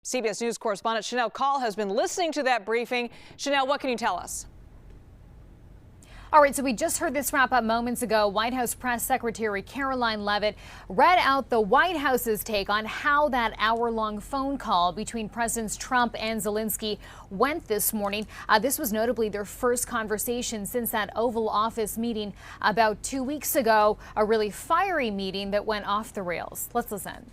CBS News correspondent Shanelle Kaul has been listening to that briefing. Shanelle, what can you tell us? All right, so we just heard this wrap up moments ago. White House Press Secretary Karoline Leavitt read out the White House's take on how that hour-long phone call between Presidents Trump and Zelenskyy went this morning. This was notably their first conversation since that Oval Office meeting about 2 weeks ago, a really fiery meeting that went off the rails. Let's listen.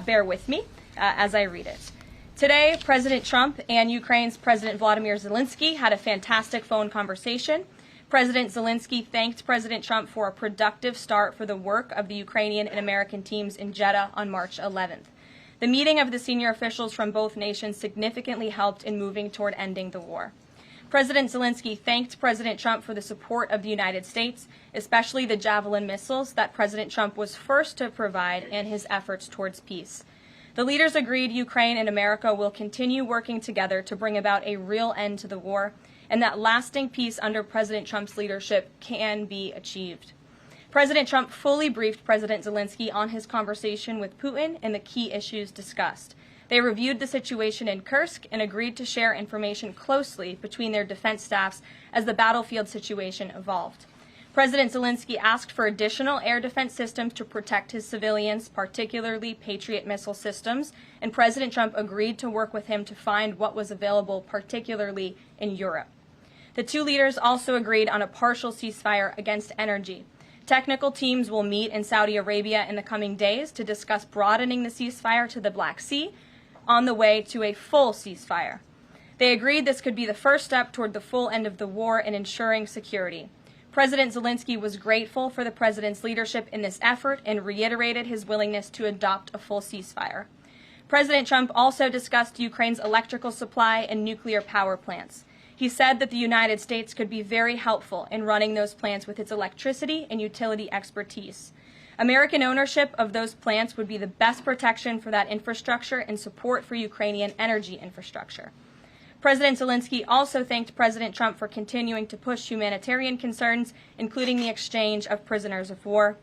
Bear with me as I read it. Today, President Trump and Ukraine's President Volodymyr Zelenskyy had a fantastic phone conversation. President Zelenskyy thanked President Trump for a productive start for the work of the Ukrainian and American teams in Jeddah on March 11th. The meeting of the senior officials from both nations significantly helped in moving toward ending the war. President Zelenskyy thanked President Trump for the support of the United States, especially the Javelin missiles that President Trump was first to provide and his efforts towards peace. The leaders agreed Ukraine and America will continue working together to bring about a real end to the war, and that lasting peace under President Trump's leadership can be achieved. President Trump fully briefed President Zelenskyy on his conversation with Putin and the key issues discussed. They reviewed the situation in Kursk and agreed to share information closely between their defense staffs as the battlefield situation evolved. President Zelenskyy asked for additional air defense systems to protect his civilians, particularly Patriot missile systems, and President Trump agreed to work with him to find what was available, particularly in Europe. The two leaders also agreed on a partial ceasefire against energy. Technical teams will meet in Saudi Arabia in the coming days to discuss broadening the ceasefire to the Black Sea on the way to a full ceasefire. They agreed this could be the first step toward the full end of the war and ensuring security. President Zelenskyy was grateful for the president's leadership in this effort and reiterated his willingness to adopt a full ceasefire. President Trump also discussed Ukraine's electrical supply and nuclear power plants. He said that the United States could be very helpful in running those plants with its electricity and utility expertise. American ownership of those plants would be the best protection for that infrastructure and support for Ukrainian energy infrastructure. President Zelenskyy also thanked President Trump for continuing to push humanitarian concerns, including the exchange of prisoners of war.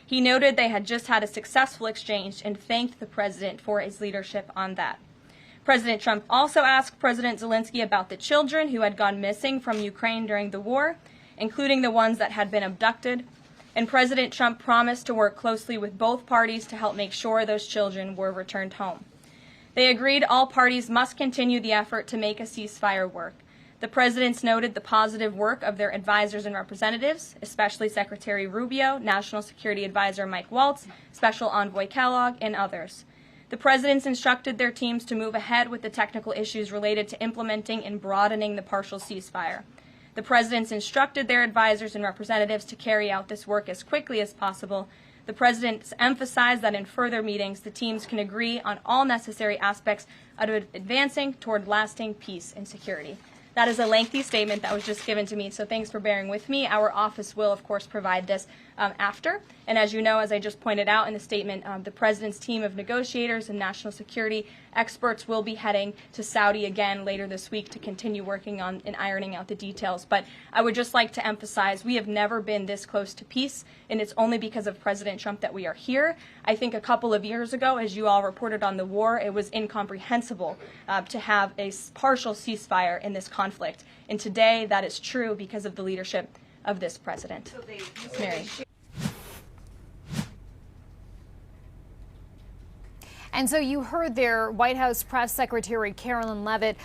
He noted they had just had a successful exchange and thanked the president for his leadership on that. President Trump also asked President Zelenskyy about the children who had gone missing from Ukraine during the war, including the ones that had been abducted. And President Trump promised to work closely with both parties to help make sure those children were returned home. They agreed all parties must continue the effort to make a ceasefire work. The presidents noted the positive work of their advisors and representatives, especially Secretary Rubio, National Security Advisor Mike Waltz, Special Envoy Kellogg, and others. The presidents instructed their teams to move ahead with the technical issues related to implementing and broadening the partial ceasefire. The presidents instructed their advisors and representatives to carry out this work as quickly as possible. The presidents emphasized that in further meetings, the teams can agree on all necessary aspects of advancing toward lasting peace and security. That is a lengthy statement that was just given to me, so thanks for bearing with me. Our office will, of course, provide this after. And as you know, as I just pointed out in the statement, the president's team of negotiators and national security experts will be heading to Saudi again later this week to continue working on and ironing out the details. But I would just like to emphasize we have never been this close to peace, and it's only because of President Trump that we are here. I think a couple of years ago, as you all reported on the war, it was incomprehensible to have a partial ceasefire in this conflict. And today that is true because of the leadership of this president. Mary. And so you heard there White House Press Secretary Karoline Leavitt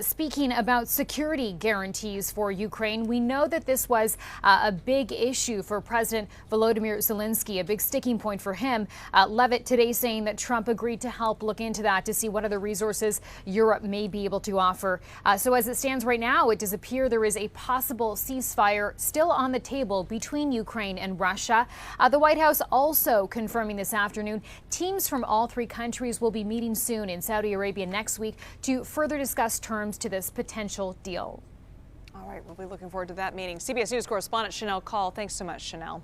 speaking about security guarantees for Ukraine. We know that this was a big issue for President Volodymyr Zelenskyy, a big sticking point for him. Leavitt today saying that Trump agreed to help look into that to see what other resources Europe may be able to offer. So as it stands right now, it does appear there is a possible ceasefire still on the table between Ukraine and Russia. The White House also confirming this afternoon teams from all three countries will be meeting soon in Saudi Arabia next week to further discuss terms to this potential deal. All right, we'll be looking forward to that meeting. CBS News correspondent Shanelle Kaul. Thanks so much, Shanelle.